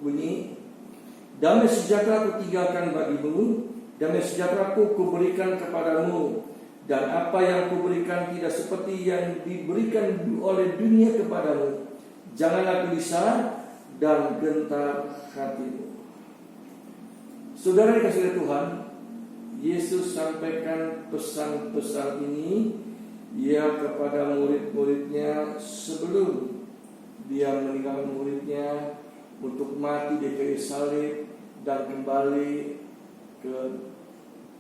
bunyi, damai sejahtera ku tinggalkan bagimu, damai sejahtera ku berikan kepadamu, dan apa yang kuberikan tidak seperti yang diberikan oleh dunia kepadamu. Janganlah gelisah dan gentar hatimu. Saudara dikasihi Tuhan, Yesus sampaikan pesan-pesan ini kepada murid-muridnya sebelum dia meninggalkan muridnya untuk mati di kayu salib dan kembali ke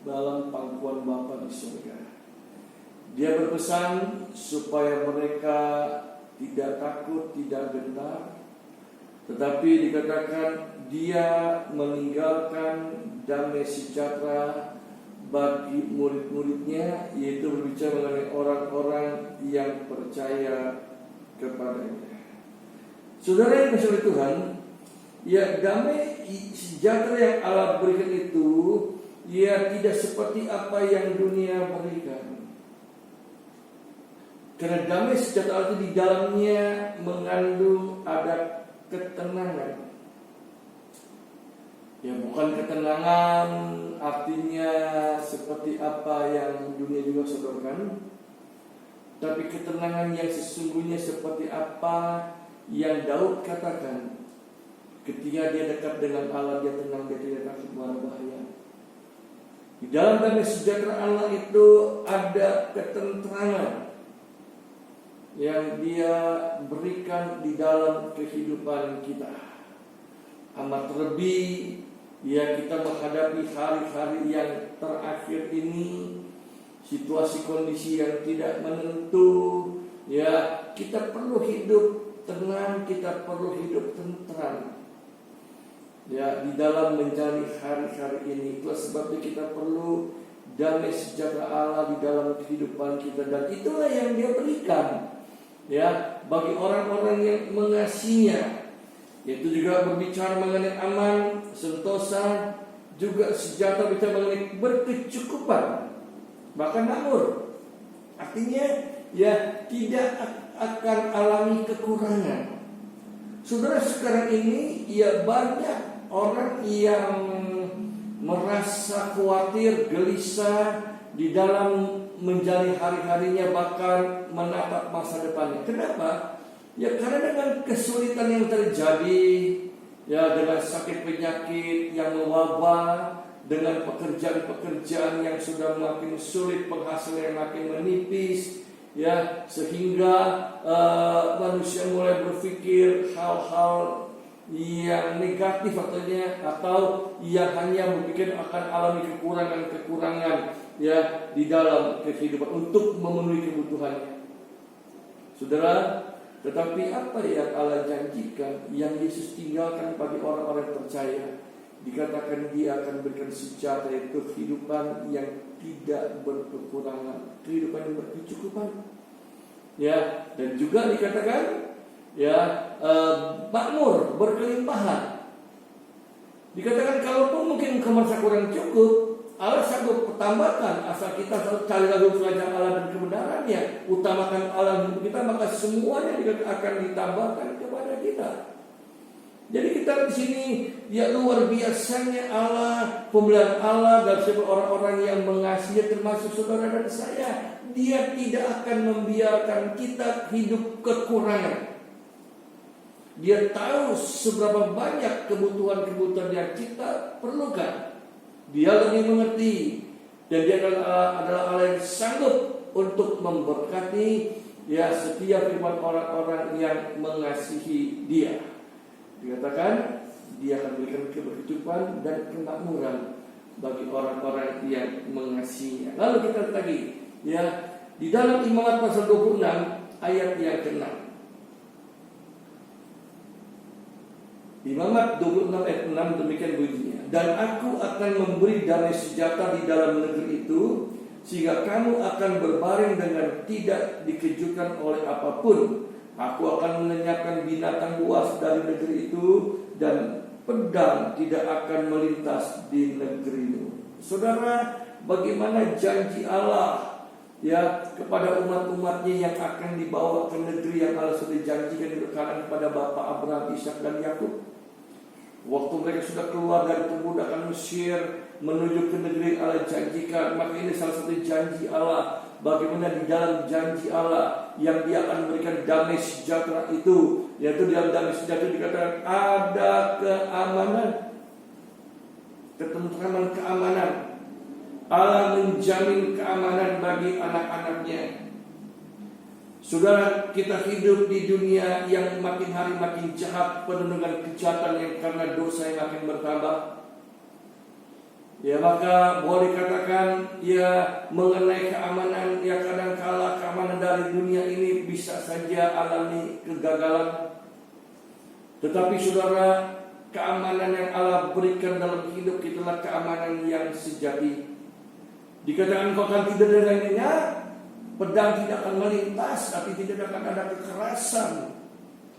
dalam pangkuan Bapa di surga. Dia berpesan supaya mereka tidak takut, tidak gentar, tetapi dikatakan dia meninggalkan damai sejahtera bagi murid-muridnya, yaitu berbicara mengenai orang-orang yang percaya kepadanya. Saudara yang dikasihi Tuhan, damai sejahtera yang Allah berikan itu tidak seperti apa yang dunia berikan. Karena damai sejahtera itu di dalamnya mengandung ada ketenangan. Bukan ketenangan artinya seperti apa yang dunia juga sodorkan, tapi ketenangan yang sesungguhnya seperti apa yang Daud katakan, ketika dia dekat dengan Allah, dia tenang, dia tidak takut mara bahaya. Di dalam damai sejahtera Allah itu ada ketentraman yang dia berikan di dalam kehidupan kita. Amat terlebih kita menghadapi hari-hari yang terakhir ini, situasi kondisi yang tidak menentu, kita perlu hidup tenang, kita perlu hidup tentram di dalam menjalani hari-hari ini. Itulah sebabnya kita perlu damai sejahtera Allah di dalam kehidupan kita, dan itulah yang dia berikan bagi orang-orang yang mengasihinya. Itu juga berbicara mengenai aman, sentosa, juga sejahtera, bicara mengenai berkecukupan, bahkan makmur. Artinya tidak akan alami kekurangan. Saudara, sekarang ini banyak orang yang merasa khawatir, gelisah di dalam menjalani hari-harinya, bahkan menatap masa depannya. Kenapa? Karena dengan kesulitan yang terjadi, dengan sakit penyakit yang mewabah, dengan pekerjaan-pekerjaan yang sudah makin sulit, penghasilan yang makin menipis, sehingga manusia mulai berpikir hal-hal yang negatif atau yang hanya berpikir akan alami kekurangan-kekurangan di dalam kehidupan untuk memenuhi kebutuhannya. Saudara, tetapi apa yang Allah janjikan, yang Yesus tinggalkan bagi orang-orang percaya, dikatakan dia akan berikan sejahtera, itu kehidupan yang tidak berkekurangan, kehidupan yang berkecukupan. Dan juga dikatakan makmur, berkelimpahan. Dikatakan kalaupun mungkin engkau merasa kurang cukup, Allah sanggup tambahkan, asal kita cari lagi kerajaan Allah dan kebenarannya, utamakan Allah hidup kita, maka semuanya akan ditambahkan kepada kita. Jadi kita di sini luar biasanya Allah, pemeliharaan Allah dan setiap orang-orang yang mengasihi, termasuk saudara dan saya. Dia tidak akan membiarkan kita hidup kekurangan. Dia tahu seberapa banyak kebutuhan-kebutuhan yang kita perlukan. Dia lebih mengerti, dan dia adalah Allah yang sanggup untuk memberkati setiap firman orang-orang yang mengasihi dia. Dikatakan dia akan berikan keberkecukupan dan kemakmuran bagi orang-orang yang mengasihinya. Lalu kita lihat lagi di dalam Imamat pasal 26 ayat yang ke-6. Imamat 26 ayat 6 demikian bunyinya. Dan aku akan memberi damai sejahtera di dalam negeri itu, sehingga kamu akan berbaring dengan tidak dikejutkan oleh apapun. Aku akan melenyapkan binatang buas dari negeri itu, dan pedang tidak akan melintas di negerimu. Saudara, bagaimana janji Allah kepada umat-umatnya yang akan dibawa ke negeri yang Allah sudah janjikan kepada Bapak Abraham, Ishak dan Yakub. Waktu mereka sudah keluar dari perbudakan Mesir menuju ke negeri yang Allah janjikan, maka ini salah satu janji Allah. Bagaimana di dalam janji Allah yang Dia akan memberikan damai sejahtera itu, yaitu di dalam damai sejahtera dikatakan ada keamanan, ketentraman, keamanan. Allah menjamin keamanan bagi anak-anaknya. Saudara, kita hidup di dunia yang makin hari makin jahat, penuh dengan kejahatan yang karena dosa yang makin bertambah. Ya, maka boleh katakan ya mengenai keamanan, ya kadangkala keamanan dari dunia ini bisa saja alami kegagalan. Tetapi saudara, keamanan yang Allah berikan dalam hidup itulah keamanan yang sejati. Dikatakan kau akan tidur dengan nyenyak, pedang tidak akan melintas, tapi tidak akan ada kekerasan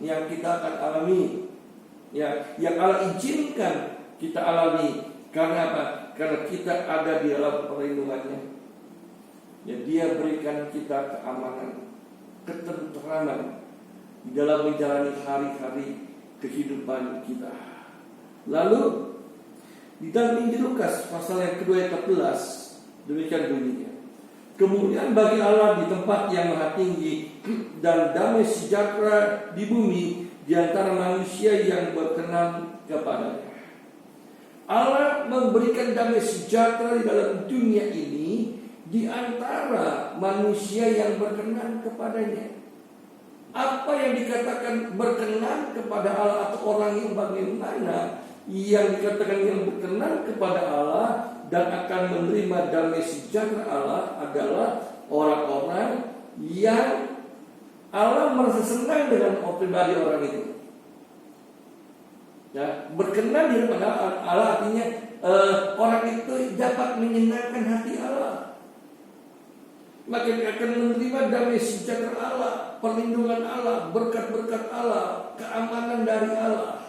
yang kita akan alami. Ya, yang Allah izinkan kita alami. Karena apa? Karena kita ada di dalam perlindungannya. Ya, Dia berikan kita keamanan, ketentraman di dalam menjalani hari-hari kehidupan kita. Lalu di dalam Injil Lukas pasal yang kedua ayat 14 demikian bunyinya. Kemuliaan bagi Allah di tempat yang maha tinggi dan damai sejahtera di bumi di antara manusia yang berkenan kepadanya. Allah memberikan damai sejahtera di dalam dunia ini di antara manusia yang berkenan kepadanya. Apa yang dikatakan berkenan kepada Allah atau orang yang bagaimana? Yang dikatakan yang berkenan kepada Allah dan akan menerima damai sejahtera Allah adalah orang-orang yang Allah merasa senang dengan pribadi orang itu. Ya, berkenan di hadapan Allah artinya orang itu dapat menyenangkan hati Allah. Maka dia akan menerima damai sejahtera Allah, perlindungan Allah, berkat-berkat Allah, keamanan dari Allah.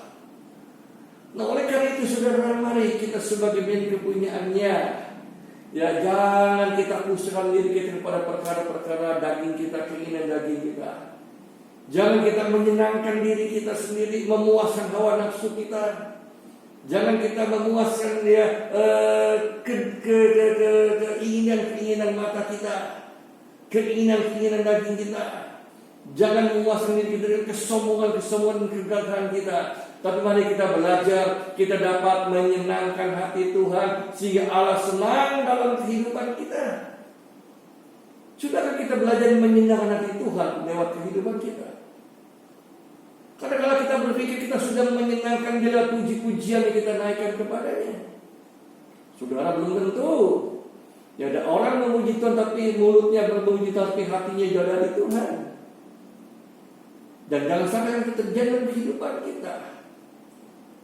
Nah, oleh karena itu saudara, mari kita sebagai milik kepunyaannya, ya jangan kita pusingkan diri kita kepada perkara-perkara daging kita, keinginan daging kita. Jangan kita menyenangkan diri kita sendiri, memuaskan hawa nafsu kita. Jangan kita memuaskan keinginan mata kita, keinginan daging kita. Jangan memuaskan diri kita dengan kesombongan kegagalan kita. Tapi mari kita belajar, kita dapat menyenangkan hati Tuhan sehingga Allah senang dalam kehidupan kita. Sudahkah kita belajar menyenangkan hati Tuhan lewat kehidupan kita? Karena kalau kita berpikir kita sudah menyenangkan dia puji-pujian yang kita naikkan kepadanya, saudara, belum tentu. Ya, ada orang memuji Tuhan tapi mulutnya berpuji tapi hatinya jauh dari Tuhan. Dan jangan sampai yang terjadi dalam kehidupan kita.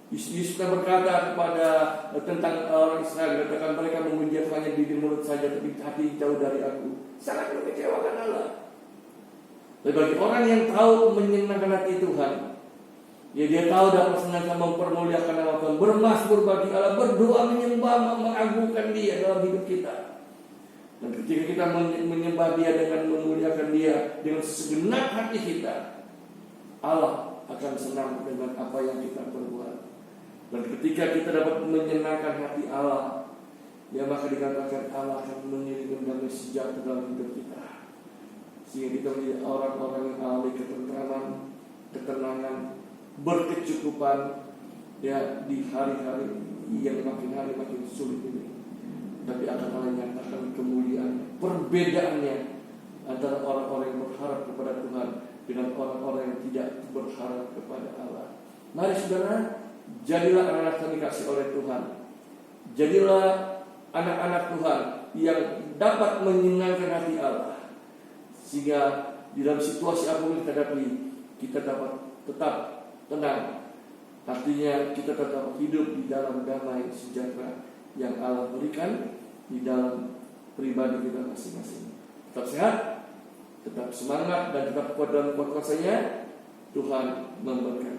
Yesus berkata kepada tentang orang Israel, katakan mereka memuji hanya di mulut saja tapi hati jauh dari aku. Sangat mengecewakan Allah. Tapi bagi orang yang tahu menyenangkan hati Tuhan, ya dia tahu dapat senantiasa mempermuliakan nama Tuhan, bermasmur bagi Allah, berdoa menyembah, mengagungkan Dia dalam hidup kita. Dan ketika kita menyembah Dia dengan memuliakan Dia dengan segenap hati kita, Allah akan senang dengan apa yang kita perbuat. Dan ketika kita dapat menyenangkan hati Allah, ya maka dikatakan Allah akan mengirimkan damai sejahtera dalam hidup kita. Sehingga kita menjadi orang-orang yang alami ketentraman, ketenangan, berkecukupan, ya di hari-hari yang makin hari makin sulit ini. Tapi akan Allah nyatakan kemuliaan, perbedaannya antara orang-orang yang berharap kepada Tuhan dengan orang-orang yang tidak berharap kepada Allah. Mari saudara, jadilah anak-anak yang dikasih oleh Tuhan. Jadilah anak-anak Tuhan yang dapat menyenangkan hati Allah. Sehingga di dalam situasi apapun kita hadapi, kita dapat tetap tenang. Artinya kita tetap hidup di dalam damai sejahtera yang Allah berikan di dalam pribadi kita masing-masing. Tetap sehat, tetap semangat dan tetap kuat dalam kuasa-Nya. Tuhan memberkati.